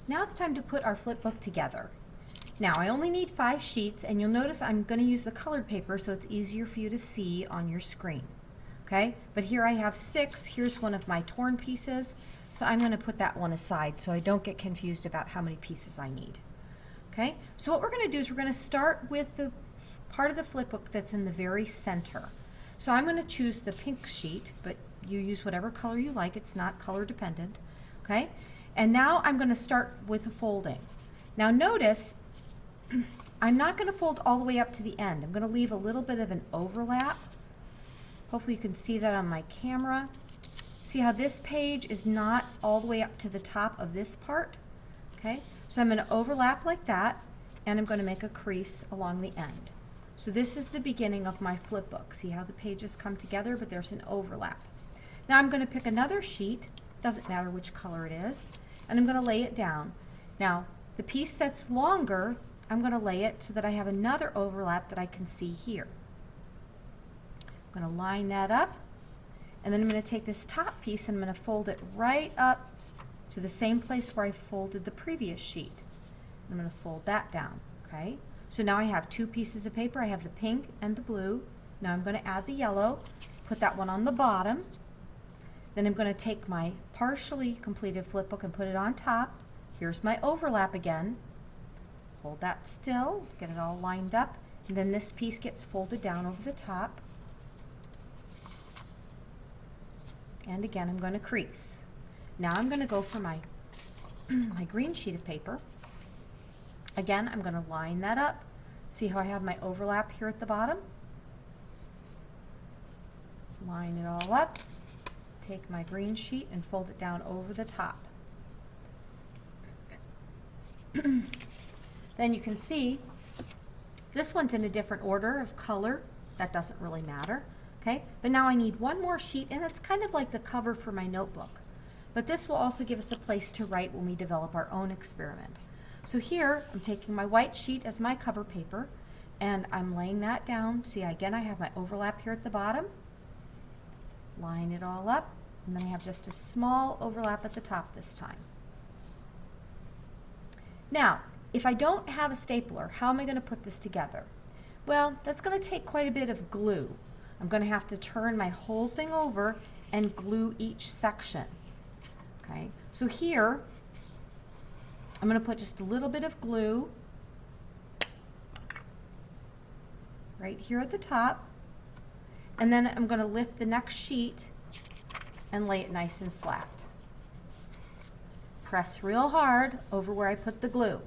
Now it's time to put our flip book together. Now I only need 5 sheets, and you'll notice I'm going to use the colored paper so it's easier for you to see on your screen. Okay, but here I have 6. Here's one of my torn pieces, so I'm going to put that one aside so I don't get confused about how many pieces I need. Okay, so what we're going to do is we're going to start with the part of the flip book that's in the very center. So I'm going to choose the pink sheet, but you use whatever color you like. It's not color dependent. Okay, and now I'm going to start with a folding. Now notice I'm not going to fold all the way up to the end. I'm going to leave a little bit of an overlap. Hopefully you can see that on my camera. See how this page is not all the way up to the top of this part? Okay, so I'm going to overlap like that, and I'm going to make a crease along the end. So this is the beginning of my flip book. See how the pages come together, but there's an overlap. Now I'm going to pick another sheet, doesn't matter which color it is, and I'm going to lay it down. Now the piece that's longer, I'm going to lay it so that I have another overlap that I can see here. I'm going to line that up, and then I'm going to take this top piece and I'm going to fold it right up to the same place where I folded the previous sheet. I'm going to fold that down. Okay, so now I have 2 pieces of paper. I have the pink and the blue. Now I'm going to add the yellow, put that one on the bottom. Then I'm going to take my partially completed flip book and put it on top. Here's my overlap again. Hold that still, get it all lined up, and then this piece gets folded down over the top. And again, I'm going to crease. Now I'm going to go for my, my green sheet of paper. Again, I'm going to line that up. See how I have my overlap here at the bottom? Line it all up. Take my green sheet and fold it down over the top. Then you can see this one's in a different order of color. That doesn't really matter. Okay, but now I need one more sheet, and it's kind of like the cover for my notebook. But this will also give us a place to write when we develop our own experiment. So here I'm taking my white sheet as my cover paper, and I'm laying that down. See, again, I have my overlap here at the bottom. Line it all up, and then I have just a small overlap at the top this time. Now, if I don't have a stapler, how am I going to put this together? Well, that's going to take quite a bit of glue. I'm going to have to turn my whole thing over and glue each section. Okay, so here I'm going to put just a little bit of glue right here at the top, and then I'm going to lift the next sheet and lay it nice and flat. Press real hard over where I put the glue.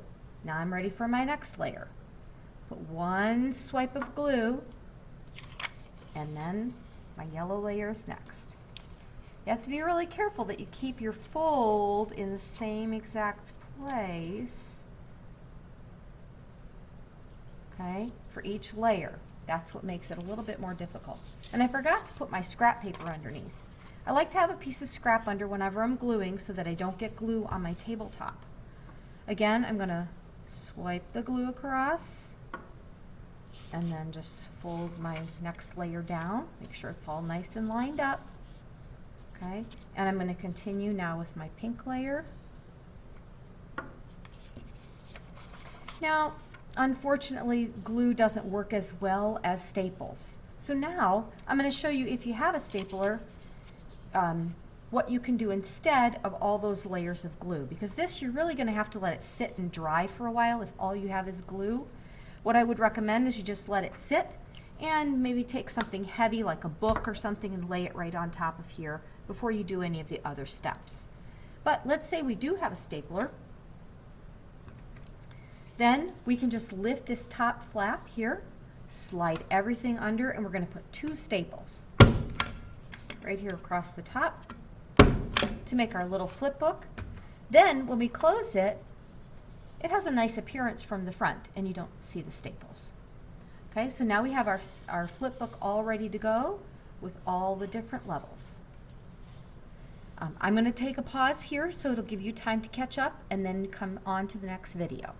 Now I'm ready for my next layer. Put one swipe of glue, and then my yellow layer is next. You have to be really careful that you keep your fold in the same exact place, okay, for each layer. That's what makes it a little bit more difficult. And I forgot to put my scrap paper underneath. I like to have a piece of scrap under whenever I'm gluing so that I don't get glue on my tabletop. Again, I'm going to swipe the glue across and then just fold my next layer down. Make sure it's all nice and lined up. Okay, and I'm going to continue now with my pink layer. Now, unfortunately, glue doesn't work as well as staples. So now I'm going to show you, if you have a stapler, what you can do instead of all those layers of glue. Because this, you're really going to have to let it sit and dry for a while if all you have is glue. What I would recommend is you just let it sit and maybe take something heavy like a book or something and lay it right on top of here before you do any of the other steps. But let's say we do have a stapler. Then we can just lift this top flap here, slide everything under, and we're going to put 2 staples right here across the top to make our little flip book. Then when we close it, it has a nice appearance from the front and you don't see the staples. Okay, so now we have our flip book all ready to go with all the different levels. I'm going to take a pause here so it'll give you time to catch up and then come on to the next video.